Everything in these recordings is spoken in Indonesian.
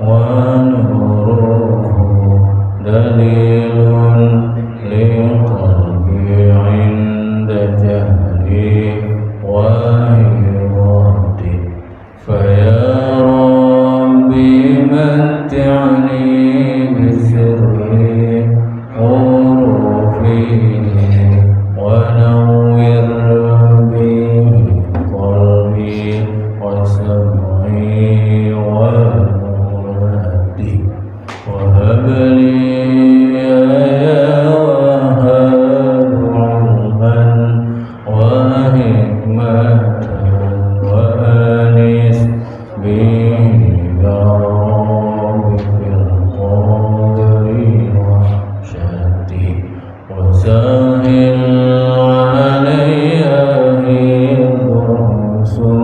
ونوره دليل لقلبي عند جهلي وهيرتي فيا ربي متعني بسري حروفي ونور به قلبي وسمعي وفؤادي وهب لي يا وهاب علما وحكمة وأنس به يا رب في القدر وحشتي وسهل علي الرسل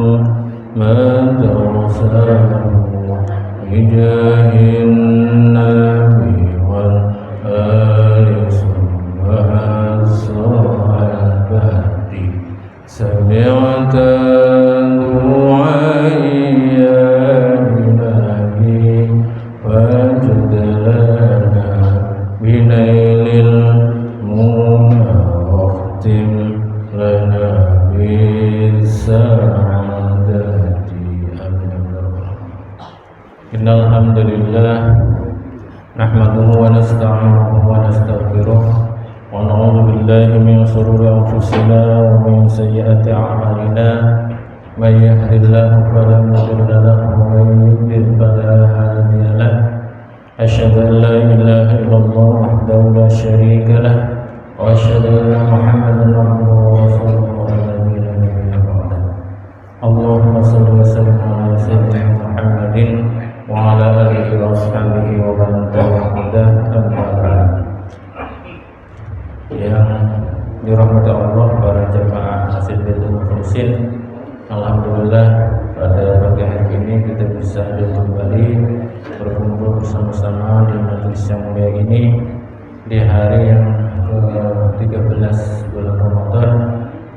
ما ترسله بجاه النبي والآل ثم الصحابة سمعت دعائي يا إلهي فاجد لنا بنيل المنى واختم لنا بالسعادة آمين. إن الحمد لله نحمده ونستعينه ونستغفره ونعوذ بالله من شرور أنفسنا ومن سيئات أعمالنا من يهد الله فلا مضل له ومن يضلل فلا هادي له أشهد أن لا إله إلا الله وحده لا شريك له وأشهد أن محمدا عبده ورسوله الذي لا نبي بعده اللهم صل وسلم على سيدنا محمد وعلى آله وأصحابه ومن تبعهم أما بعد. Yang dirahmati Allah, para jemaah Masjid Baitul Mukhlisin, alhamdulillah pada pagi hari ini kita bisa hadir kembali berkumpul bersama-sama di majelis yang mulia ini di hari yang ke-13 bulan Ramadan.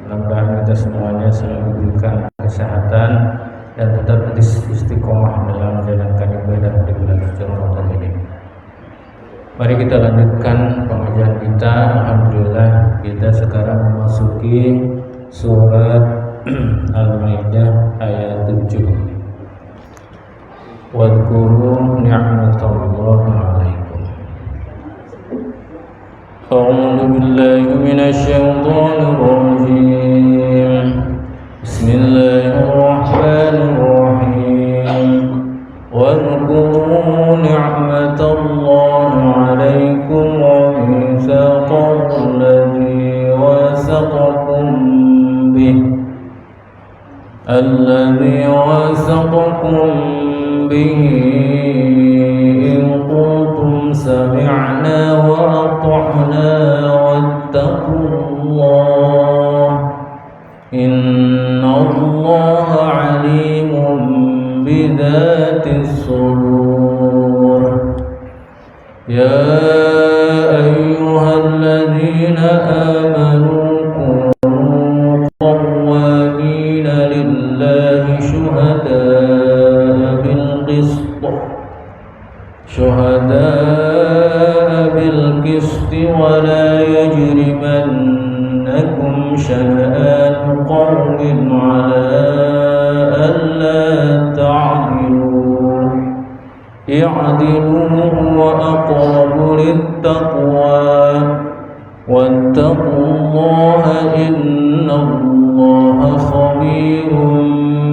Mudah-mudahan kita semuanya selalu diberikan kesehatan dan tetap istiqomah dalam menjalankan ibadah di bulan suci Ramadan ini. Mari kita lanjutkan pengajian kita. Alhamdulillah kita sekarang memasuki surat Al-Maidah ayat 7. Wadhkuru ni'matallahi 'alaikum. A'udzu billahi minasy syaithanir rajim. Bismillahirrahmanirrahim. واذكروا نعمة الله عليكم وميثاقه الذي وثقكم به إن قلتم سمعنا وأطعنا واتقوا الله إن الله عليم بذات الصدور يا أيها الذين آمنوا كونوا قوامين لله شهداء بالقسط ولا يجرمنكم شنآن قوم على ألا تعدلوا اعدلوا هو أقرب للتقوى واتقوا الله إن الله خبير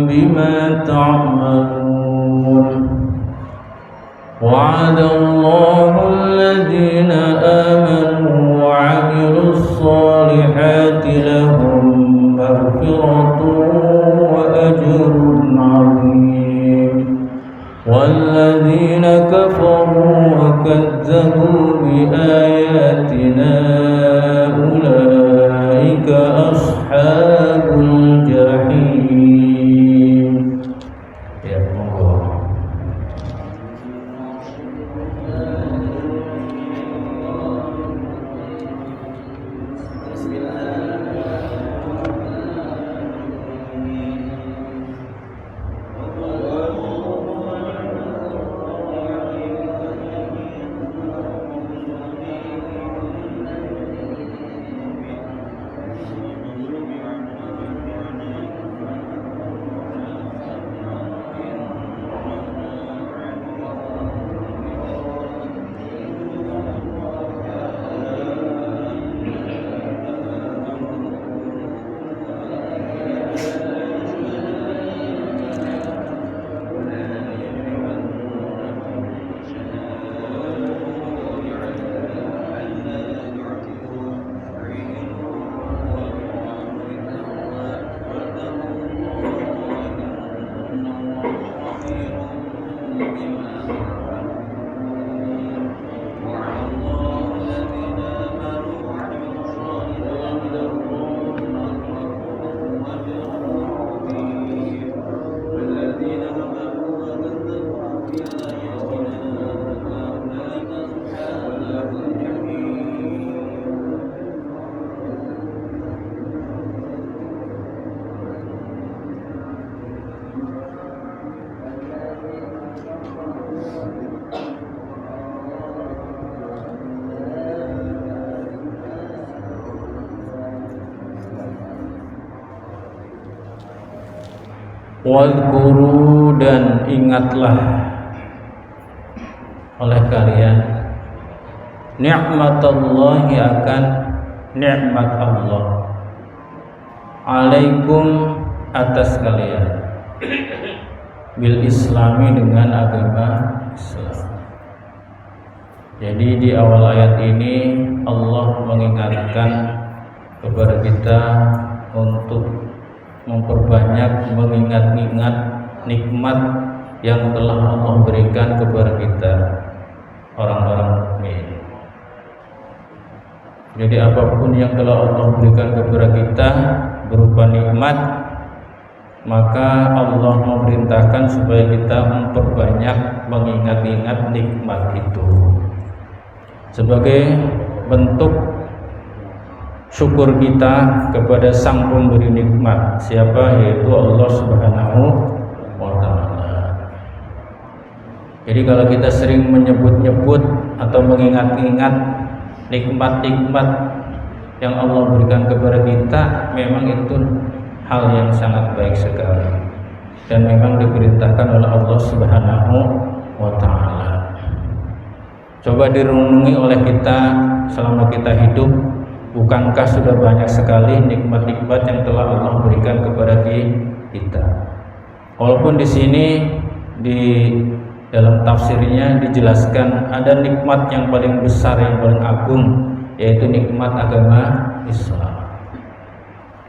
بما تعملون وعد الله الذين آمنوا وعملوا الصالحات لهم مغفرة وأجر عظيم والذين كفروا وكذبوا بآياتنا أولئك أصحاب الجحيم. Ya Allah. Wadhkuru, dan ingatlah oleh kalian ni'matallahi, akan nikmat Allah, alaikum, atas kalian, bil islami, dengan agama Islam. Jadi di awal ayat ini Allah mengingatkan kepada kita untuk memperbanyak mengingat-ingat nikmat yang telah Allah berikan kepada kita, orang-orang mukmin. Jadi apapun yang telah Allah berikan kepada kita berupa nikmat, maka Allah memerintahkan supaya kita memperbanyak mengingat-ingat nikmat itu sebagai bentuk syukur kita kepada Sang Pemberi nikmat, siapa? Yaitu Allah Subhanahu wa Ta'ala. Jadi kalau kita sering menyebut-nyebut atau mengingat-ingat nikmat-nikmat yang Allah berikan kepada kita, memang itu hal yang sangat baik sekali dan memang diperintahkan oleh Allah Subhanahu wa Ta'ala. Coba direnungi oleh kita selama kita hidup, bukankah sudah banyak sekali nikmat-nikmat yang telah Allah berikan kepada kita? Walaupun di sini di dalam tafsirnya dijelaskan ada nikmat yang paling besar, yang paling agung, yaitu nikmat agama Islam.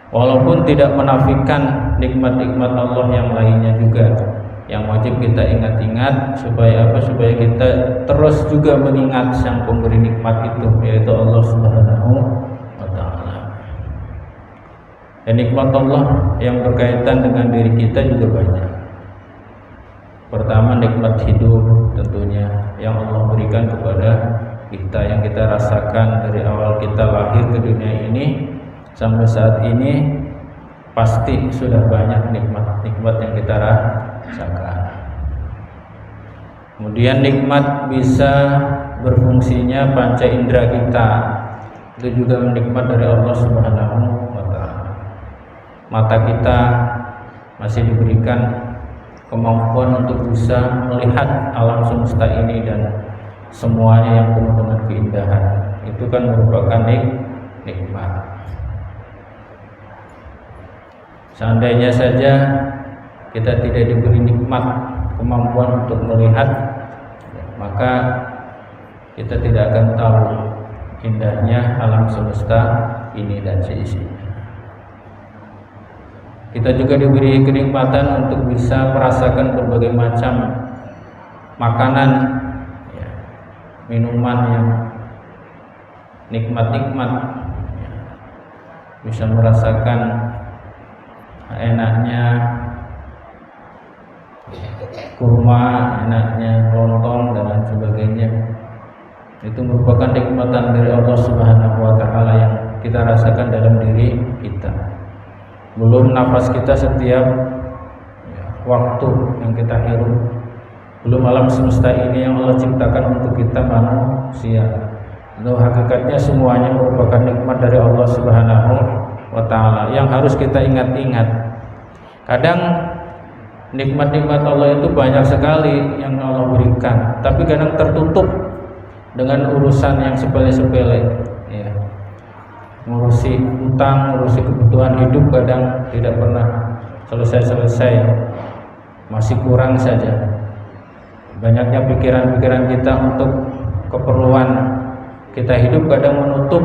Walaupun tidak menafikan nikmat-nikmat Allah yang lainnya juga, yang wajib kita ingat-ingat supaya apa? Supaya kita terus juga mengingat Sang Pemberi nikmat itu, yaitu Allah Subhanahu wa Ta'ala. Dan nikmat Allah yang berkaitan dengan diri kita juga banyak. Pertama, nikmat hidup tentunya yang Allah berikan kepada kita, yang kita rasakan dari awal kita lahir ke dunia ini sampai saat ini, pasti sudah banyak nikmat-nikmat yang kita rasakan. Kemudian nikmat bisa berfungsinya panca indera kita, itu juga nikmat dari Allah Subhanahu wa Ta'ala. Mata kita masih diberikan kemampuan untuk bisa melihat alam semesta ini dan semuanya yang penuh dengan keindahan. Itu kan merupakan nikmat. Seandainya saja kita tidak diberi nikmat kemampuan untuk melihat, maka kita tidak akan tahu indahnya alam semesta ini dan seisinya. Kita juga diberi kenikmatan untuk bisa merasakan berbagai macam makanan, minuman yang nikmat-nikmat, bisa merasakan enaknya kurma, enaknya lontong dan lain sebagainya. Itu merupakan nikmatan dari Allah Subhanahu wa Ta'ala yang kita rasakan dalam diri kita. Belum nafas kita setiap waktu yang kita hirup, belum alam semesta ini yang Allah ciptakan untuk kita manusia. Itu hakikatnya semuanya merupakan nikmat dari Allah Subhanahu wa Ta'ala yang harus kita ingat-ingat. Kadang nikmat-nikmat Allah itu banyak sekali yang Allah berikan, tapi kadang tertutup dengan urusan yang sepele-sepele, ya. Ngurusi utang, ngurusi kebutuhan hidup kadang tidak pernah selesai-selesai, masih kurang saja. Banyaknya pikiran-pikiran kita untuk keperluan kita hidup kadang menutup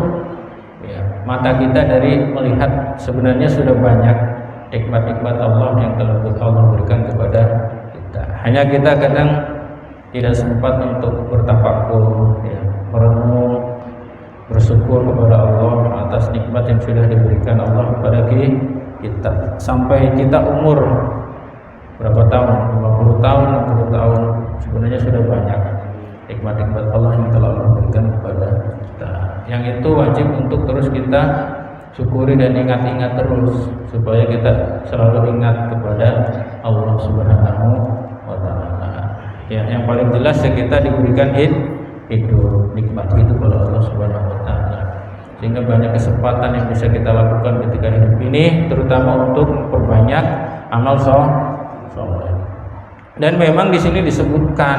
mata kita dari melihat sebenarnya sudah banyak nikmat-nikmat Allah yang telah Allah berikan kepada kita. Hanya kita kadang tidak sempat untuk bertafakur, merenung, bersyukur kepada Allah atas nikmat yang sudah diberikan Allah kepada kita. Sampai kita umur berapa tahun, 50 tahun, 60 tahun, sebenarnya sudah banyak nikmat-nikmat Allah yang telah Allah berikan kepada kita. Yang itu wajib untuk terus kita syukuri dan ingat-ingat terus, supaya kita selalu ingat kepada Allah Subhanahu wa Ta'ala. Ya, yang paling jelas ya kita diberikan hidup, nikmat hidup oleh Allah Subhanahu wa Ta'ala. Sehingga banyak kesempatan yang bisa kita lakukan ketika hidup ini, terutama untuk memperbanyak amal Dan memang di sini disebutkan,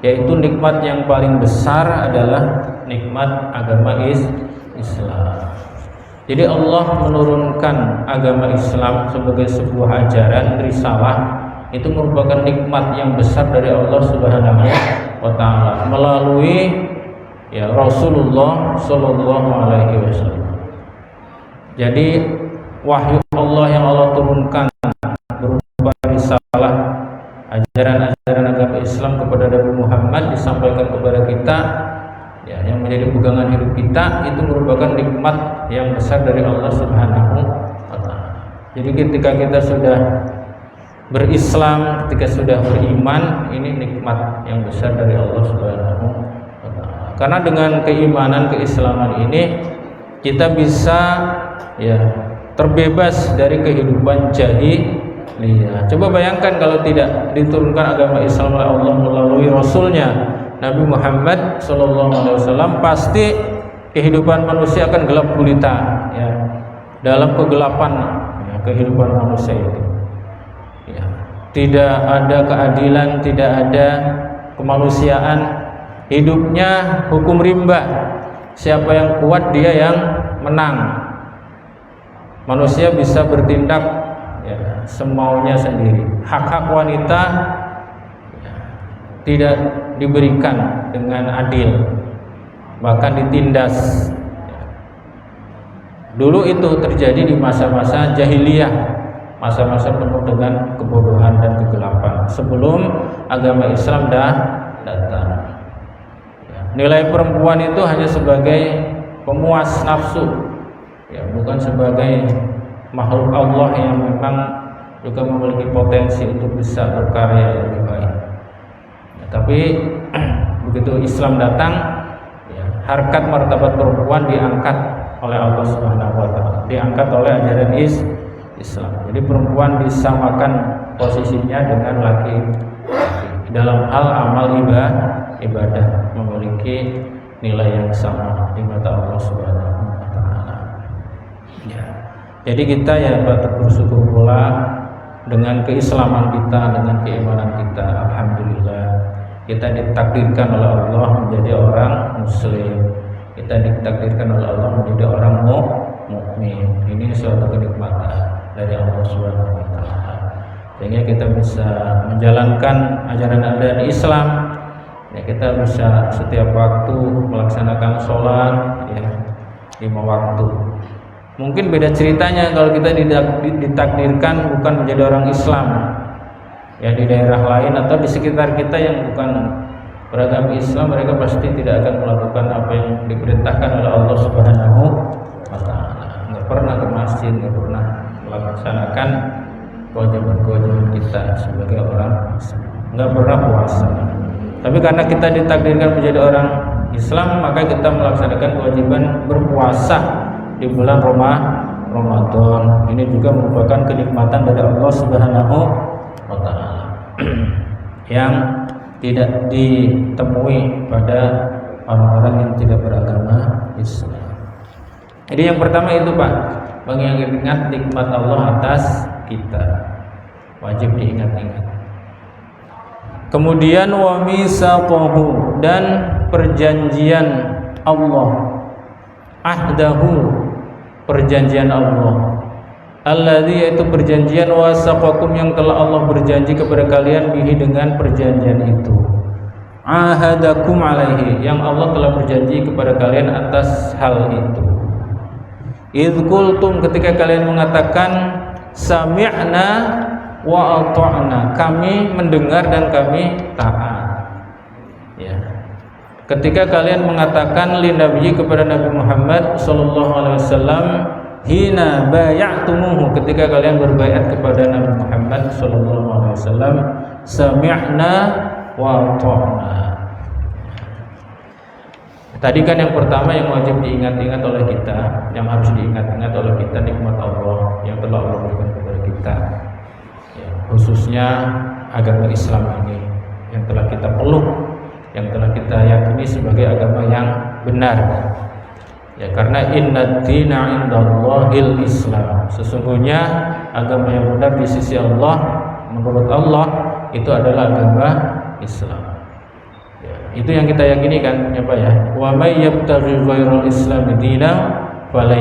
yaitu nikmat yang paling besar adalah nikmat agama Islam. Jadi Allah menurunkan agama Islam sebagai sebuah ajaran risalah, itu merupakan nikmat yang besar dari Allah Subhanahu wa taala melalui Rasulullah sallallahu alaihi wasallam. Jadi wahyu Allah yang Allah turunkan berupa risalah, ajaran-ajaran agama Islam kepada Nabi Muhammad disampaikan kepada kita, yang menjadi pegangan hidup kita, itu merupakan nikmat yang besar dari Allah Subhanahu wa taala. Jadi ketika kita sudah berislam, ketika sudah beriman, ini nikmat yang besar dari Allah Subhanahu wa taala. Karena dengan keimanan, keislaman ini kita bisa terbebas dari kehidupan jahiliyah. Coba bayangkan kalau tidak diturunkan agama Islam oleh Allah melalui Rasulnya Nabi Muhammad SAW, pasti kehidupan manusia akan gelap gulita, dalam kegelapan kehidupan manusia itu. Tidak ada keadilan, tidak ada kemanusiaan, hidupnya hukum rimba. Siapa yang kuat dia yang menang. Manusia bisa bertindak semaunya sendiri. Hak-hak wanita tidak diberikan dengan adil, bahkan ditindas. Dulu itu terjadi di masa-masa jahiliyah, masa-masa penuh dengan kebodohan dan kegelapan, sebelum agama Islam datang. Nilai perempuan itu hanya sebagai pemuas nafsu, bukan sebagai makhluk Allah yang memang juga memiliki potensi untuk bisa berkarya lebih baik. Tapi begitu Islam datang, harkat martabat perempuan diangkat oleh Allah Subhanahu wa taala, diangkat oleh ajaran Islam. Jadi perempuan disamakan posisinya dengan laki dalam hal amal ibadah, memiliki nilai yang sama di mata Allah Subhanahu wa taala. Jadi kita patut bersyukur pula dengan keislaman kita, dengan keimanan kita. Alhamdulillah, kita ditakdirkan oleh Allah menjadi orang muslim, kita ditakdirkan oleh Allah menjadi orang mukmin. Ini suatu kenikmatan dari Allah Subhanahu wa taala, sehingga kita bisa menjalankan ajaran Islam. Kita bisa setiap waktu melaksanakan sholat 5 waktu. Mungkin beda ceritanya kalau kita ditakdirkan bukan menjadi orang Islam, di daerah lain atau di sekitar kita yang bukan beragama Islam, mereka pasti tidak akan melakukan apa yang diperintahkan oleh Allah Subhanahu wa taala. Nggak pernah ke masjid, nggak pernah melaksanakan kewajiban-kewajiban kita sebagai orang Islam, nggak pernah puasa. Tapi karena kita ditakdirkan menjadi orang Islam, maka kita melaksanakan kewajiban berpuasa di bulan Ramadan. Ini juga merupakan kenikmatan dari Allah Subhanahu wa taala yang tidak ditemui pada orang-orang yang tidak beragama Islam. Jadi yang pertama itu Pak, mengingat nikmat Allah atas kita, wajib diingat-ingat. Kemudian wa misaqahu, dan perjanjian Allah, ahdahu, perjanjian Allah, alladzi, yaitu perjanjian wasaqakum, yang telah Allah berjanji kepada kalian bihi, dengan perjanjian itu, ahadakum alaihi, yang Allah telah berjanji kepada kalian atas hal itu. Idz qultum, ketika kalian mengatakan sami'na wa ata'na, kami mendengar dan kami taat. Ketika kalian mengatakan linabiyyi, kepada Nabi Muhammad sallallahu alaihi wasallam, hina bay'atumuhu, ketika kalian berbaiat kepada Nabi Muhammad sallallahu alaihi wasallam, sami'na wa ata'na. Tadi kan yang pertama yang wajib diingat-ingat oleh kita, yang harus diingat-ingat oleh kita, nikmat Allah yang telah Allah berikan kepada kita, khususnya agama Islam ini yang telah kita peluk, yang telah kita yakini sebagai agama yang benar. Karena inna dina indallahil Islam, sesungguhnya agama yang benar di sisi Allah, menurut Allah, itu adalah agama Islam. Ya, itu yang kita yakini kan, ya Pak ya. Wa may yabtaghi ghairal islami dinan fala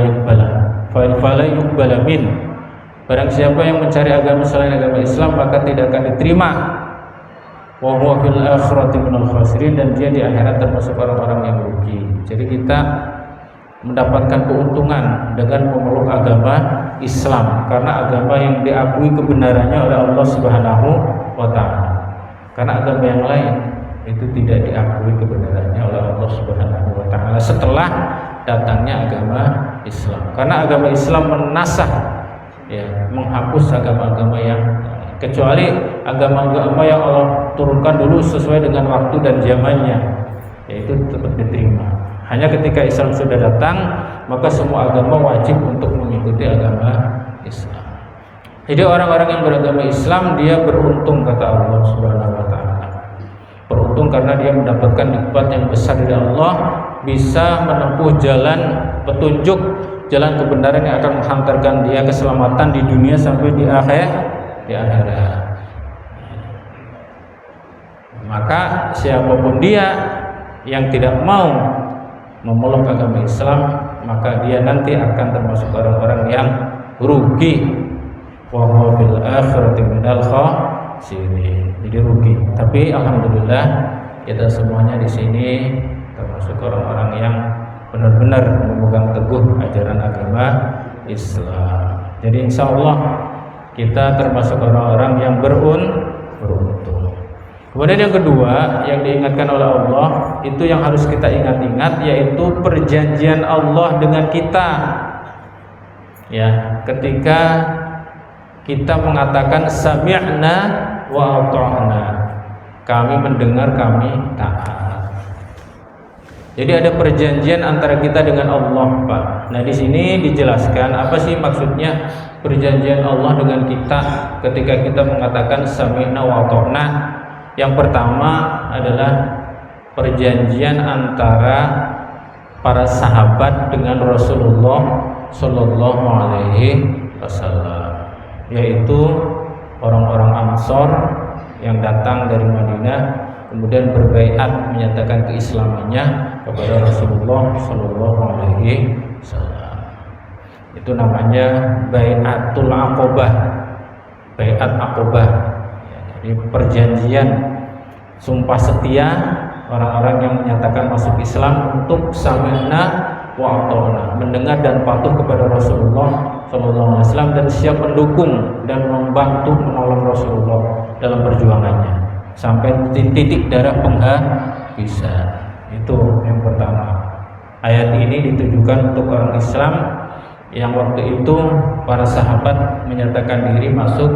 yuqbala min. Barang siapa yang mencari agama selain agama Islam maka tidak akan diterima. Wa huwa fil akhirati minal khasirin, dan dia di akhirat termasuk orang-orang yang rugi. Jadi kita mendapatkan keuntungan dengan memeluk agama Islam karena agama yang diakui kebenarannya oleh Allah Subhanahu wa taala. Karena agama yang lain itu tidak diakui kebenarannya oleh Allah Subhanahu wa taala setelah datangnya agama Islam. Karena agama Islam menasakh, ya, menghapus agama-agama yang, kecuali agama-agama yang Allah turunkan dulu sesuai dengan waktu dan zamannya, yaitu tetap diterima. Hanya ketika Islam sudah datang, maka semua agama wajib untuk mengikuti agama Islam. Jadi orang-orang yang beragama Islam dia beruntung, kata Allah Subhanahu wa taala. Beruntung karena dia mendapatkan nikmat yang besar dari Allah, bisa menempuh jalan petunjuk, jalan kebenaran yang akan menghantarkan dia keselamatan di dunia sampai di akhirat. Maka siapapun dia yang tidak mau memeluk agama Islam, maka dia nanti akan termasuk orang-orang yang rugi. Wa huwa bil akhirati minal khasirin. Jadi rugi. Tapi alhamdulillah kita semuanya di sini termasuk orang-orang yang benar-benar memegang teguh ajaran agama Islam. Jadi insya Allah kita termasuk orang-orang yang beruntung. Kemudian yang kedua yang diingatkan oleh Allah, itu yang harus kita ingat-ingat, yaitu perjanjian Allah dengan kita. Ya, ketika kita mengatakan sami'na wa ata'na, kami mendengar, kami taat. Jadi ada perjanjian antara kita dengan Allah, Pak. Nah, di sini dijelaskan apa sih maksudnya perjanjian Allah dengan kita ketika kita mengatakan sami'na wa ata'na. Yang pertama adalah perjanjian antara para sahabat dengan Rasulullah Shallallahu Alaihi Wasallam, yaitu orang-orang Ansor yang datang dari Madinah kemudian berbaiat menyatakan keislamannya kepada Rasulullah Shallallahu Alaihi Wasallam. Itu namanya baiatul Aqobah, baiat Aqobah. Jadi perjanjian sumpah setia orang-orang yang menyatakan masuk Islam untuk sami'na wa ata'na, mendengar dan patuh kepada Rasulullah SAW dan siap mendukung dan membantu menolong Rasulullah dalam perjuangannya sampai titik darah penghabisan. Itu yang pertama. Ayat ini ditujukan untuk orang Islam yang waktu itu para sahabat menyatakan diri masuk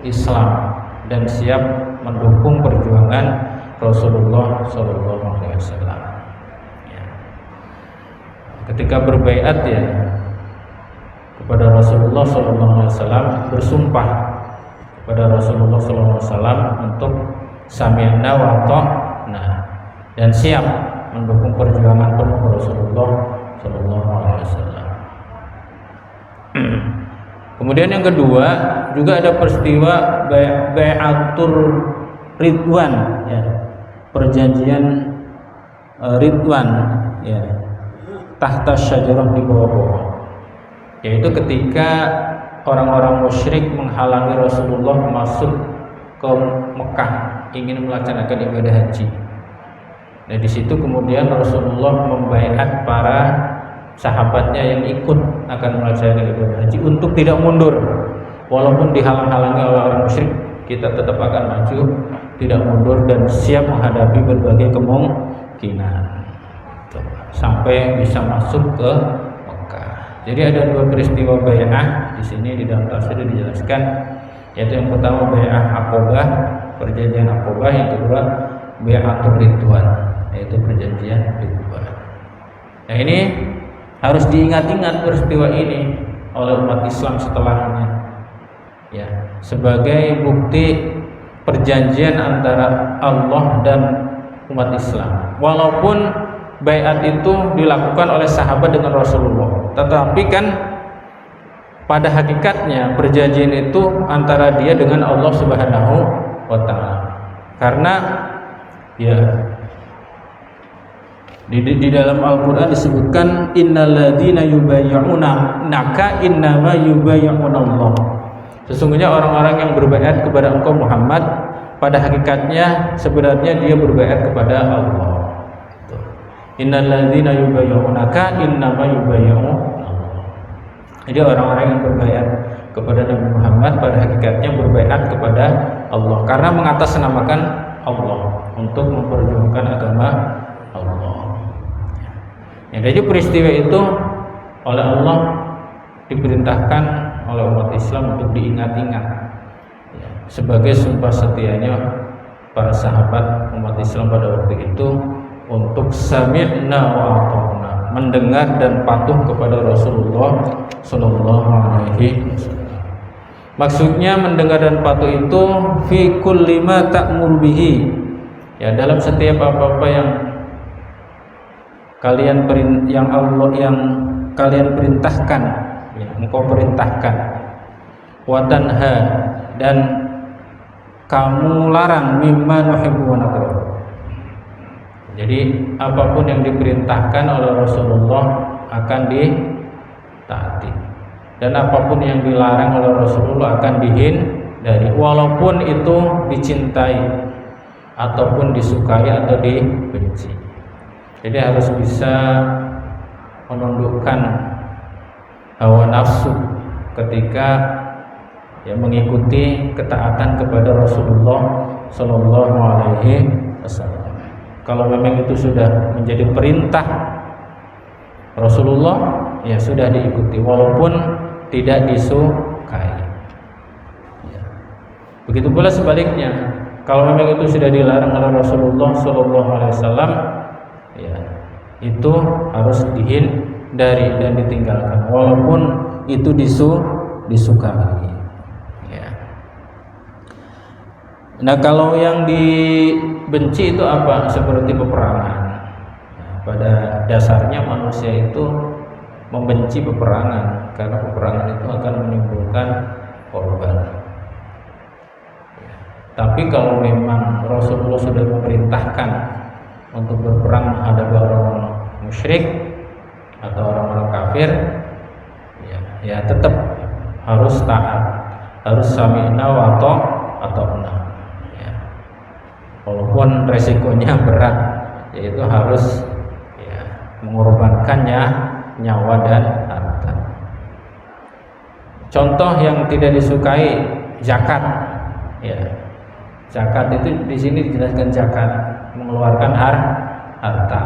Islam dan siap mendukung perjuangan Rasulullah SAW. Ya. Ketika berbaiat ya kepada Rasulullah SAW, bersumpah kepada Rasulullah SAW untuk sami'na wa ata'na dan siap mendukung perjuangan penuh Rasulullah SAW. Kemudian yang kedua juga ada peristiwa bai'atur Ridwan, ya, perjanjian Ridwan, ya, tahta syajarah, di bawah-bawah, yaitu ketika orang-orang musyrik menghalangi Rasulullah masuk ke Mekah ingin melaksanakan ibadah haji. Nah, di situ kemudian Rasulullah membaiat para sahabatnya yang ikut akan melaksanakan ibadah haji untuk tidak mundur, walaupun dihalang-halangi oleh orang musyrik, kita tetap akan maju, tidak mundur dan siap menghadapi berbagai kemungkinan sampai bisa masuk ke Mekah. Jadi ada dua peristiwa bai'ah di sini di dalam tafsir dijelaskan, yaitu yang pertama bai'ah Aqobah, perjanjian Aqobah, yang kedua bai'atur Ridwan, yaitu perjanjian Ridwan. Nah, ini harus diingat-ingat peristiwa ini oleh umat Islam setelahnya, ya, sebagai bukti perjanjian antara Allah dan umat Islam. Walaupun baiat itu dilakukan oleh sahabat dengan Rasulullah, tetapi kan pada hakikatnya perjanjian itu antara dia dengan Allah Subhanahu wa taala. Karena ya di dalam Al-Qur'an disebutkan innalladzina yubayyi'unaka innama yubayyi'unallah. Sesungguhnya orang-orang yang berbaiat kepada engkau Muhammad pada hakikatnya sebenarnya dia berbaiat kepada Allah. Innalladzina yubayyi'unaka innama yubayyi'unallah. Jadi orang-orang yang berbaiat kepada Nabi Muhammad pada hakikatnya berbaiat kepada Allah karena mengatasnamakan Allah untuk memperjuangkan agama Allah. Ya, jadi peristiwa itu oleh Allah diperintahkan oleh umat Islam untuk diingat-ingat ya, sebagai sumpah setianya para sahabat umat Islam pada waktu itu untuk sami'na wa ata'na, mendengar dan patuh kepada Rasulullah sallallahu alaihi wasallam. Maksudnya mendengar dan patuh itu fi kulli ma ta'mur bihi, ya dalam setiap apa-apa yang kalian perintahkan, ya, engkau perintahkan, wa tanha, dan kamu larang, mimma nuhibbu wa nakrah. Jadi apapun yang diperintahkan oleh Rasulullah akan ditaati, dan apapun yang dilarang oleh Rasulullah akan dihindari, walaupun itu dicintai ataupun disukai atau dibenci. Jadi harus bisa menundukkan hawa nafsu ketika ya mengikuti ketaatan kepada Rasulullah sallallahu alaihi wasallam. Kalau memang itu sudah menjadi perintah Rasulullah, ya sudah diikuti walaupun tidak disukai. Ya. Begitu pula sebaliknya, kalau memang itu sudah dilarang oleh Rasulullah sallallahu alaihi wasallam, ya itu harus dihindari dan ditinggalkan walaupun itu disukai. Ya. Nah, kalau yang dibenci itu apa? Seperti peperangan. Nah, pada dasarnya manusia itu membenci peperangan karena peperangan itu akan menimbulkan korban. Ya. Tapi kalau memang Rasulullah sudah memerintahkan untuk berperang menghadapi orang musyrik atau orang-orang kafir, ya tetap harus taat, harus sami'na wa ata'na. Ya. Walaupun resikonya berat, yaitu harus ya, mengorbankannya nyawa dan harta. Contoh yang tidak disukai zakat. Ya. Zakat itu di sini dijelaskan zakat mengeluarkan harta.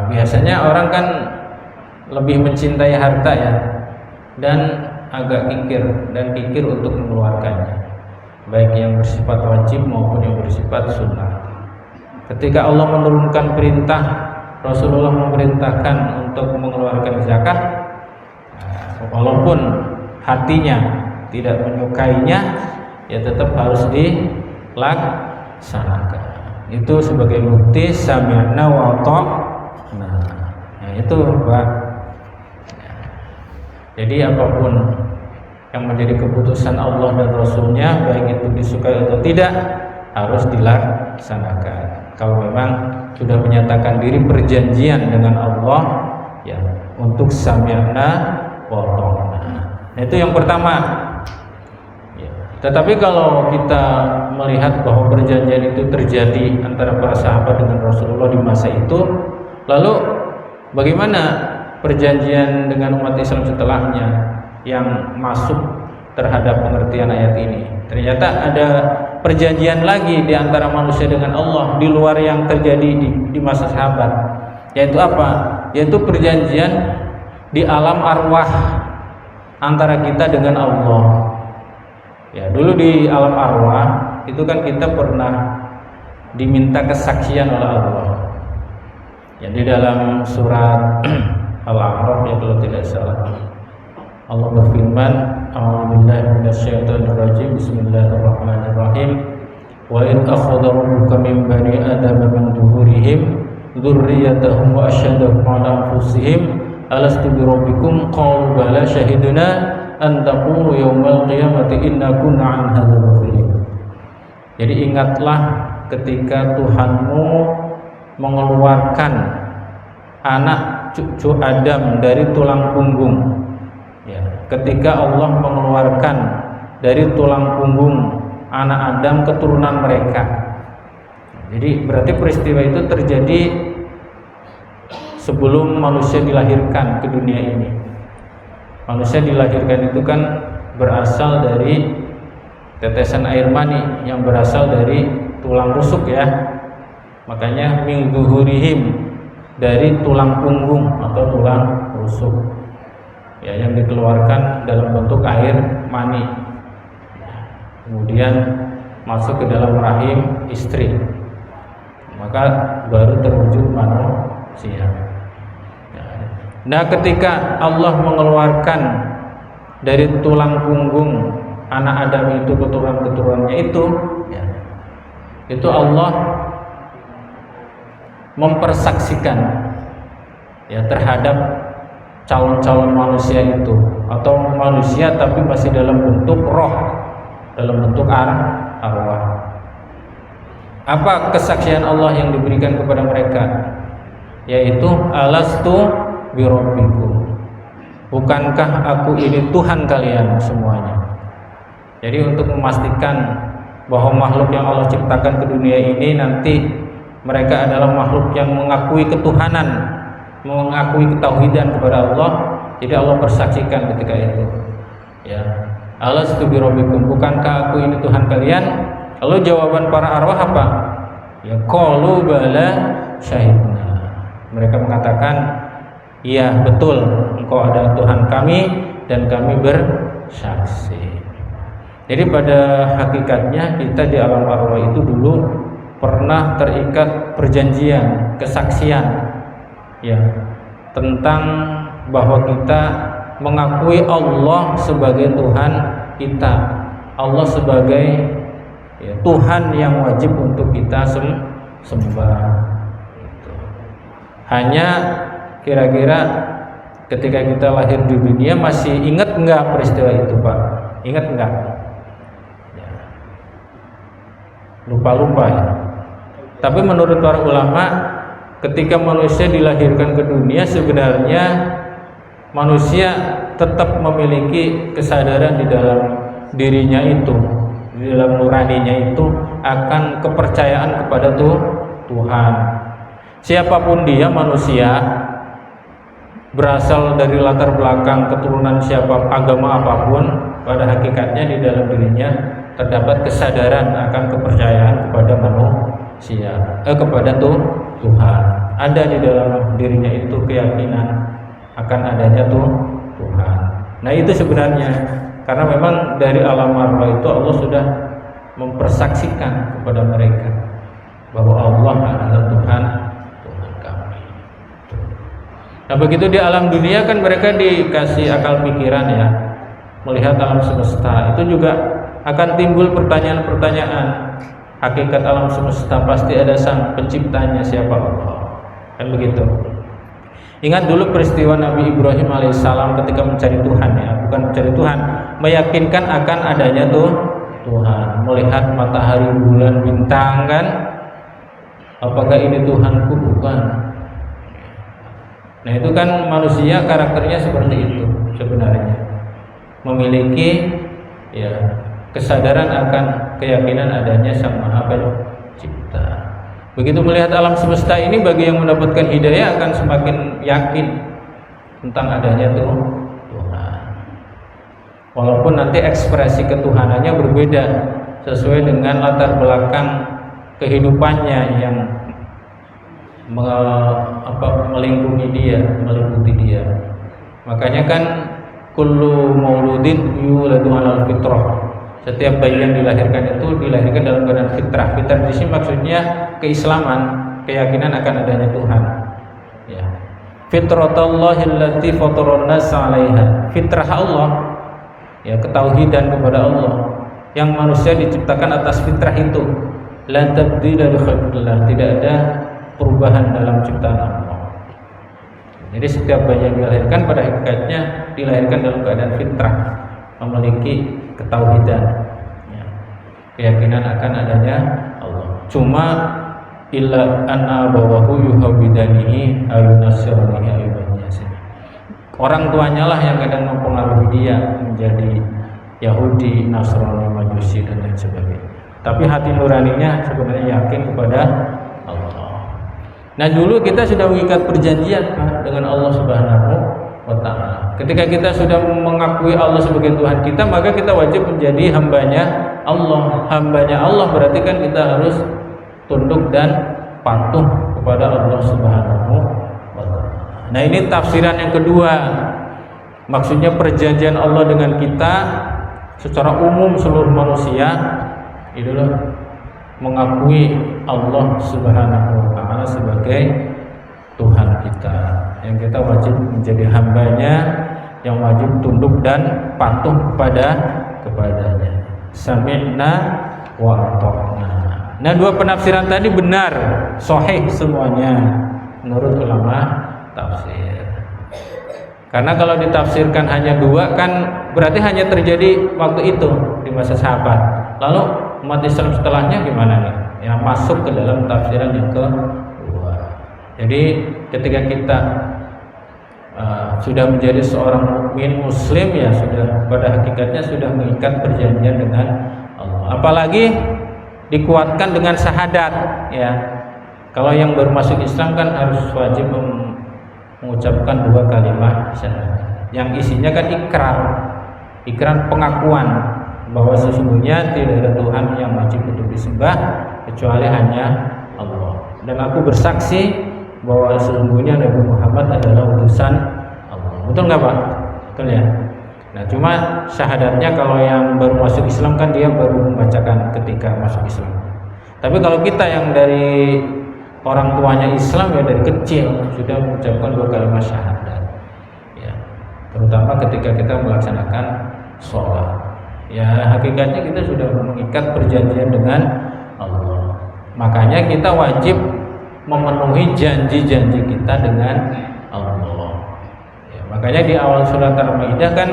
Biasanya orang kan lebih mencintai harta ya, dan agak kikir untuk mengeluarkannya, baik yang bersifat wajib maupun yang bersifat sunnah. Ketika Allah menurunkan perintah, Rasulullah memerintahkan untuk mengeluarkan zakat, walaupun hatinya tidak menyukainya, ya tetap harus dilaksanakan. Itu sebagai bukti sami'na wa ata'na. Nah, itu Pak. Jadi apapun yang menjadi keputusan Allah dan Rasulnya, baik itu disukai atau tidak, harus dilaksanakan. Kalau memang sudah menyatakan diri perjanjian dengan Allah, ya untuk sami'na wa ata'na. Nah, itu yang pertama. Tetapi kalau kita melihat bahwa perjanjian itu terjadi antara para sahabat dengan Rasulullah di masa itu, lalu bagaimana perjanjian dengan umat Islam setelahnya yang masuk terhadap pengertian ayat ini? Ternyata ada perjanjian lagi di antara manusia dengan Allah di luar yang terjadi di masa sahabat. Yaitu apa? Yaitu perjanjian di alam arwah antara kita dengan Allah. Ya, dulu di alam arwah itu kan kita pernah diminta kesaksian oleh Allah. Ya, di dalam surat Al-A'raf ya kalau tidak salah, Allah berfirman, "A'udzubillahi minasyaitonirrajim. Bismillahirrahmanirrahim. Wa in akhadha rabbuka min bani adama min zuhurihim dzurriyyatahum wa asyhadahum 'ala anfusihim alastu bi rabbikum qalu bala syahiduna an taqulu yaumal qiyamati inna kunna an hadza ghafilin." Jadi ingatlah ketika Tuhanmu mengeluarkan anak cucu Adam dari tulang punggung. Ya, ketika Allah mengeluarkan dari tulang punggung anak Adam keturunan mereka. Jadi berarti peristiwa itu terjadi sebelum manusia dilahirkan ke dunia ini. Manusia dilahirkan itu kan berasal dari tetesan air mani yang berasal dari tulang rusuk ya. Makanya min zuhurihim, dari tulang punggung atau tulang rusuk ya, yang dikeluarkan dalam bentuk air mani, kemudian masuk ke dalam rahim istri, maka baru terwujud manusia. Nah, ketika Allah mengeluarkan dari tulang punggung anak Adam itu keturunan-keturunannya itu Allah mempersaksikan ya terhadap calon-calon manusia itu, atau manusia tapi masih dalam bentuk roh, dalam bentuk arwah. Apa kesaksian Allah yang diberikan kepada mereka? Yaitu alastu birabbikum, bukankah aku ini Tuhan kalian semuanya. Jadi untuk memastikan bahwa makhluk yang Allah ciptakan ke dunia ini nanti mereka adalah makhluk yang mengakui ketuhanan, mengakui ketauhidan kepada Allah. Jadi Allah persaksikan ketika itu ya, alastu birabbikum, bukankah aku ini Tuhan kalian? Lalu jawaban para arwah apa? Ya qalu bala syahidna, mereka mengatakan iya betul, engkau adalah Tuhan kami dan kami bersaksi. Jadi pada hakikatnya kita di alam arwah itu dulu pernah terikat perjanjian, kesaksian ya, tentang bahwa kita mengakui Allah sebagai Tuhan kita, Allah sebagai ya, Tuhan yang wajib untuk kita sembah. Hanya kira-kira ketika kita lahir di dunia masih ingat enggak peristiwa itu, Pak? Ingat enggak? Ya. Lupa-lupa ya. Tapi menurut para ulama, ketika manusia dilahirkan ke dunia, sebenarnya manusia tetap memiliki kesadaran di dalam dirinya itu, di dalam nuraninya itu akan kepercayaan kepada Tuhan. Siapapun dia, manusia, berasal dari latar belakang keturunan siapa, agama apapun, pada hakikatnya di dalam dirinya terdapat kesadaran akan kepercayaan kepada manusia, kepada Tuhan. Ada di dalam dirinya itu keyakinan akan adanya Tuhan. Nah itu sebenarnya karena memang dari alam arwah itu Allah sudah mempersaksikan kepada mereka bahwa Allah adalah Tuhan kami. Nah begitu di alam dunia kan mereka dikasih akal pikiran ya, melihat alam semesta, itu juga akan timbul pertanyaan-pertanyaan. Hakikat alam semesta pasti ada sang penciptanya, siapa Allah, kan begitu. Ingat dulu peristiwa Nabi Ibrahim alaihissalam ketika mencari Tuhan ya, bukan mencari Tuhan, meyakinkan akan adanya Tuhan, melihat matahari, bulan, bintang kan, apakah ini Tuhanku? Bukan. Nah itu kan manusia karakternya seperti itu sebenarnya, memiliki ya kesadaran akan keyakinan adanya Sang Maha Pencipta. Begitu melihat alam semesta ini, bagi yang mendapatkan hidayah akan semakin yakin tentang adanya Tuhan. Walaupun nanti ekspresi ketuhanannya berbeda sesuai dengan latar belakang kehidupannya yang melingkupi dia. Makanya kan kullu mauludin yuladu 'alal fitrah. Setiap bayi yang dilahirkan itu dilahirkan dalam keadaan fitrah. Fitrah di sini maksudnya keislaman, keyakinan akan adanya Tuhan. Ya. Fitratallahi allati fataran nas 'alaiha. Fitrah Allah, ya ketauhidan kepada Allah yang manusia diciptakan atas fitrah itu. La tabdila li khalqillah, tidak ada perubahan dalam ciptaan Allah. Jadi setiap bayi yang dilahirkan pada hakikatnya dilahirkan dalam keadaan fitrah, memiliki ketauhidan ya. keyakinan akan adanya Allah. Cuma illa anna abawahu yuhawidanihi ayunasiranihi ayubanyasin. Orang tuanya lah yang kadang mempengaruhi dia menjadi Yahudi, Nasrani, Majusi dan lain sebagainya. Tapi hati nuraninya sebenarnya yakin kepada Allah. Nah, dulu kita sudah mengikat perjanjian dengan Allah Subhanahu wa ta'ala. Ketika kita sudah mengakui Allah sebagai Tuhan kita, maka kita wajib menjadi hambanya Allah. Hambanya Allah berarti kan kita harus tunduk dan patuh kepada Allah Subhanahu wa ta'ala. Nah, ini tafsiran yang kedua. Maksudnya perjanjian Allah dengan kita secara umum seluruh manusia itulah mengakui Allah Subhanahu wa ta'ala sebagai Tuhan kita, yang kita wajib menjadi hambanya, yang wajib tunduk dan patuh kepadanya. Sami'na wa ata'na. Nah, dua penafsiran tadi benar, sahih semuanya menurut ulama tafsir. Karena kalau ditafsirkan hanya dua kan berarti hanya terjadi waktu itu di masa sahabat. Lalu umat Islam setelahnya gimana nih? Yang masuk ke dalam tafsiran yang kedua. Jadi ketika kita sudah menjadi seorang mukmin muslim, ya sudah pada hakikatnya sudah mengikat perjanjian dengan Allah. Apalagi dikuatkan dengan syahadat, ya. Kalau yang baru masuk Islam kan harus wajib mengucapkan dua kalimat syahadat yang isinya kan ikrar pengakuan bahwa sesungguhnya tidak ada Tuhan yang wajib untuk disembah kecuali hanya Allah, dan aku bersaksi bahwa sesungguhnya Nabi Muhammad adalah utusan Allah. Betul nggak Pak? Betul ya. Nah, cuma syahadatnya kalau yang baru masuk Islam kan dia baru membacakan ketika masuk Islam. Tapi kalau kita yang dari orang tuanya Islam, ya dari kecil sudah mengucapkan dua kalimat syahadat, ya, terutama ketika kita melaksanakan sholat, ya hakikatnya kita sudah mengikat perjanjian dengan Allah. Makanya kita wajib memenuhi janji-janji kita dengan Allah, ya, makanya di awal surat Al-Maidah kan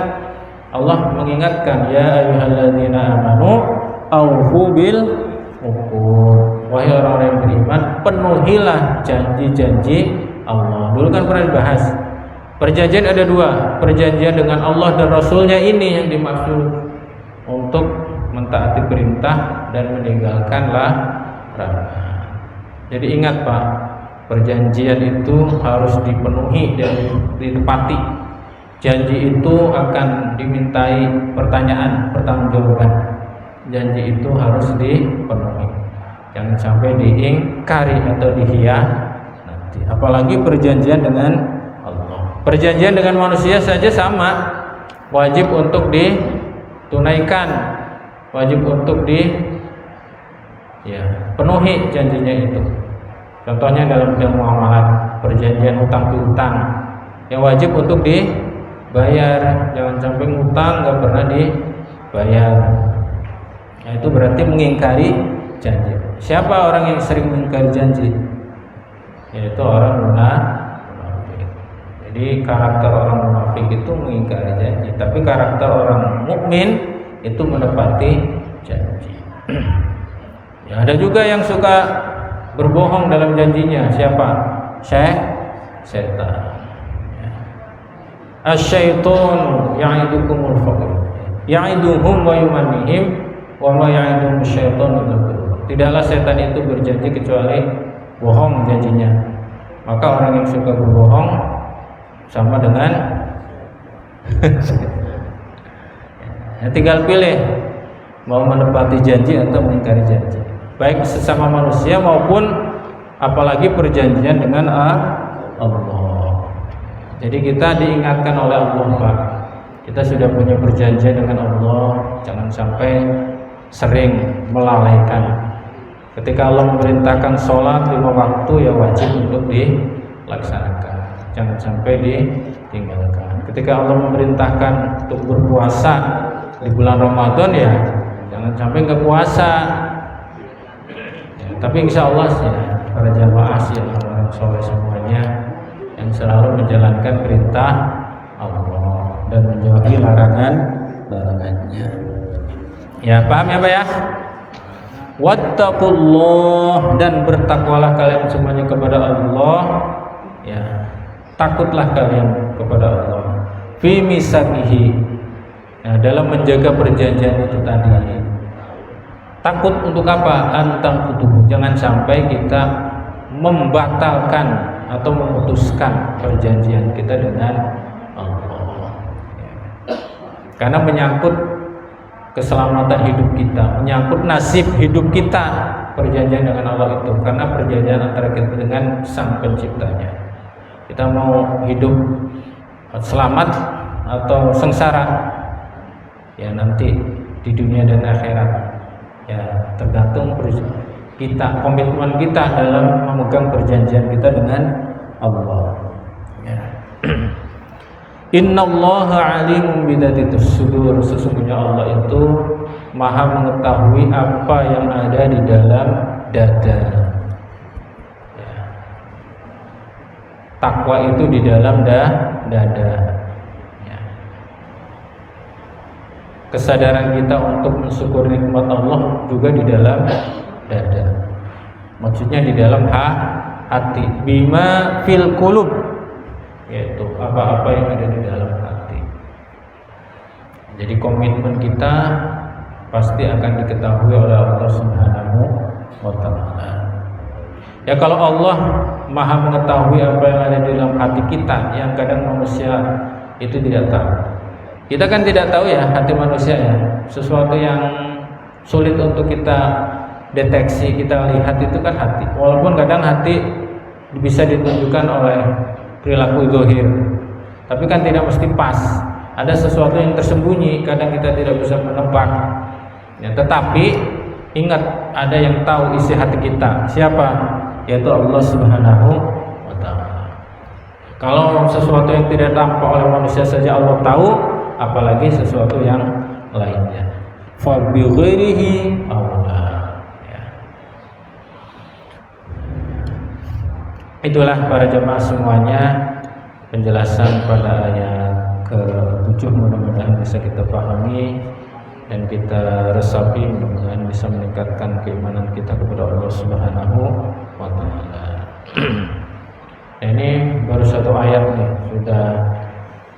Allah mengingatkan, ya ayyuhalladzina amanu aufu bil uqud. Wahai orang-orang yang beriman, penuhilah janji-janji Allah. Dulu kan pernah dibahas. Perjanjian ada dua, perjanjian dengan Allah dan Rasulnya ini yang dimaksud untuk mentaati perintah dan meninggalkan larangan. Jadi ingat Pak, perjanjian itu harus dipenuhi dan ditepati. Janji itu akan dimintai pertanggungjawaban. Janji itu harus dipenuhi. Jangan sampai diingkari atau dikhianati. Apalagi perjanjian dengan Allah. Perjanjian dengan manusia saja sama, wajib untuk ditunaikan, wajib untuk penuhi janjinya itu. Contohnya dalam bidang muamalah, perjanjian hutang piutang, yang wajib untuk dibayar. Jangan sampai ngutang nggak pernah dibayar. Nah, itu berarti mengingkari janji. Siapa orang yang sering mengingkari janji? Yaitu orang munafik. Jadi karakter orang munafik itu mengingkari janji, tapi karakter orang mukmin itu menepati janji. Ya, ada juga yang suka berbohong dalam janjinya. Siapa? Setan. Asy-syaitanu ya'idukumul faqr. Ya'iduhum wa yumannihim wa ma ya'iduhum asy-syaitanu illa ghurura. Tidaklah setan itu berjanji kecuali bohong janjinya. Maka orang yang suka berbohong sama dengan tinggal pilih mau menepati janji atau mengingkari janji, baik sesama manusia maupun apalagi perjanjian dengan Allah. Jadi kita diingatkan oleh Allah Pak, kita sudah punya perjanjian dengan Allah, jangan sampai sering melalaikan. Ketika Allah memerintahkan sholat 5 waktu, ya wajib untuk dilaksanakan, jangan sampai ditinggalkan. Ketika Allah memerintahkan untuk berpuasa di bulan Ramadan, ya jangan sampai nggak puasa. Ya, tapi insya Allah ya, para jamaah sih orang soleh semuanya yang selalu menjalankan perintah Allah dan menjauhi larangannya. Ya, paham ya Pak ya? Wattaqullah, dan bertakwalah kalian semuanya kepada Allah, ya. Takutlah kalian kepada Allah. Fi misakihi, ya, dalam menjaga perjanjian itu tadi. Takut untuk apa? Antang kutubu, jangan sampai kita membatalkan atau memutuskan perjanjian kita dengan Allah. Karena menyangkut keselamatan hidup kita, menyangkut nasib hidup kita, perjanjian dengan Allah itu. Karena perjanjian antara kita dengan Sang Penciptanya. Kita mau hidup selamat atau sengsara, ya nanti di dunia dan akhirat, ya tergantung kita, komitmen kita dalam memegang perjanjian kita dengan Allah, ya. Innallaha alimun bidzatitis sudur, sesungguhnya Allah itu maha mengetahui apa yang ada di dalam dada, ya. Takwa itu di dalam dada, ya. Kesadaran kita untuk mensyukuri nikmat Allah juga di dalam dada, maksudnya di dalam hati. Bima fil qulub, yaitu apa-apa yang ada di dalam hati. Jadi komitmen kita pasti akan diketahui oleh Allah Subhanahu wa ta'ala. Ya, kalau Allah maha mengetahui apa yang ada di dalam hati kita, yang kadang manusia itu tidak tahu. Kita kan tidak tahu ya hati manusia, ya. Sesuatu yang sulit untuk kita deteksi, kita lihat itu kan hati. Walaupun kadang hati bisa ditunjukkan oleh perilaku zahir, tapi kan tidak mesti pas. Ada sesuatu yang tersembunyi, kadang kita tidak bisa menebak, ya. Tetapi ingat, ada yang tahu isi hati kita. Siapa? Yaitu Allah Subhanahu wa ta'ala. Kalau sesuatu yang tidak tampak oleh manusia saja Allah tahu, apalagi sesuatu yang lainnya. Fa bi ghairihi aula, ya. Itulah para jemaah semuanya penjelasan pada ayat ke-7, mudah-mudahan bisa kita pahami dan kita resapi, mudah-mudahan bisa meningkatkan keimanan kita kepada Allah Subhanahu wa ta'ala. Ini baru satu ayat nih, sudah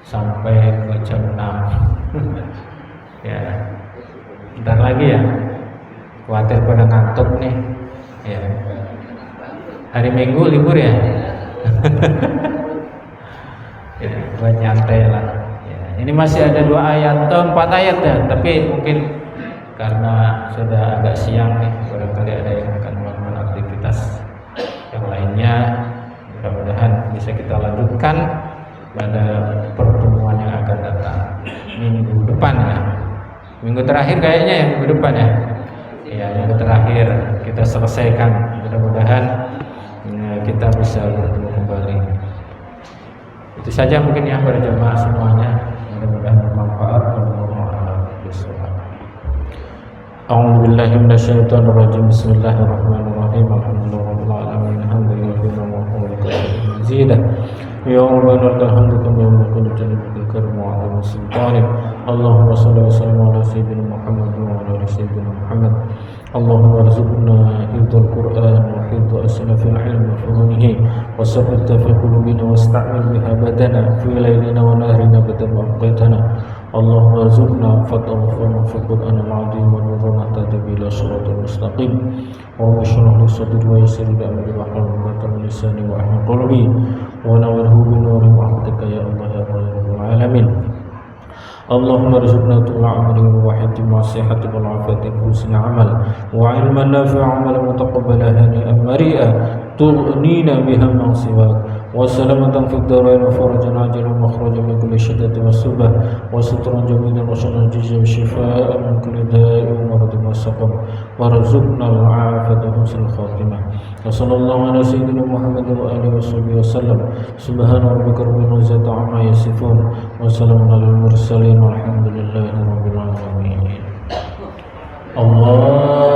sampai ke jam 6. Ya, bentar lagi ya, khawatir pada ngantuk nih, ya. Hari Minggu libur ya. Ya, buat nyantai lah, ya. Ini masih ada 2 ayat atau 4 ayat ya, tapi mungkin karena sudah agak siang nih, barangkali ada yang akan melakukan aktivitas yang lainnya. Mudah-mudahan bisa kita lanjutkan pada pertemuan yang akan datang minggu depan, ya. Minggu terakhir kayaknya ya, minggu depan ya. Ya, minggu terakhir kita selesaikan. Mudah-mudahan kita bisa bertemu kembali. Itu saja mungkin ya para jemaah semuanya, mudah-mudahan bermanfaat. A'udzu billahi minasyaitonir rajim. Bismillahirrahmanirrahim. Alhamdulillahirabbil alamin. Alhamdulillahi mazidah. Ya Rabbana lakal hamdu kama yanbaghi li jalali karim wa 'azimi sultanik. Allahumma shalli wa sallim ala sayyidina Muhammad wa ala ali sayyidina Muhammad. Allahumma arzuqna hifdzal Qur'an wa hifdza asnafil ilmi wa fununihi wa sabbit fi qulubina wasta'mil biha badana fi laylina wa nahrina badal waqtana. Allahumma arzuqna fatawafana fi Qur'an al-'azim wa nurana tadbi ila siratal mustaqim. Wa shrah li sadri wa yassir li amri wa hlul 'uqdatam min lisani wa ahlul qalbi wa nawwirhu bi nuri rahmatika ya Allah ya rabbal alamin. Allahumma arzuqna tula amrin wa hitimah sihhati wal afiyati husni amal wa ilman nafi'a amalan mutaqabbalan hani'an mari'a tughnina biha man siwak wa salamatan fid darain wa farajan ajilan makhrajan min kulli shiddatin wa subah wa sutran jamilan wa shanan jizan shifaa'an min kulli da'in wa maradin wa saqam wa arzuqna al-'afiyata wa husnal khatimah. Wa sallallahu ala sayyidina Muhammad wa alihi wa sahbihi wa sallam. Subhana rabbika rabbil izzati amma yasifun wa salamun alal mursalin walhamdulillahi rabbil alamin. Allah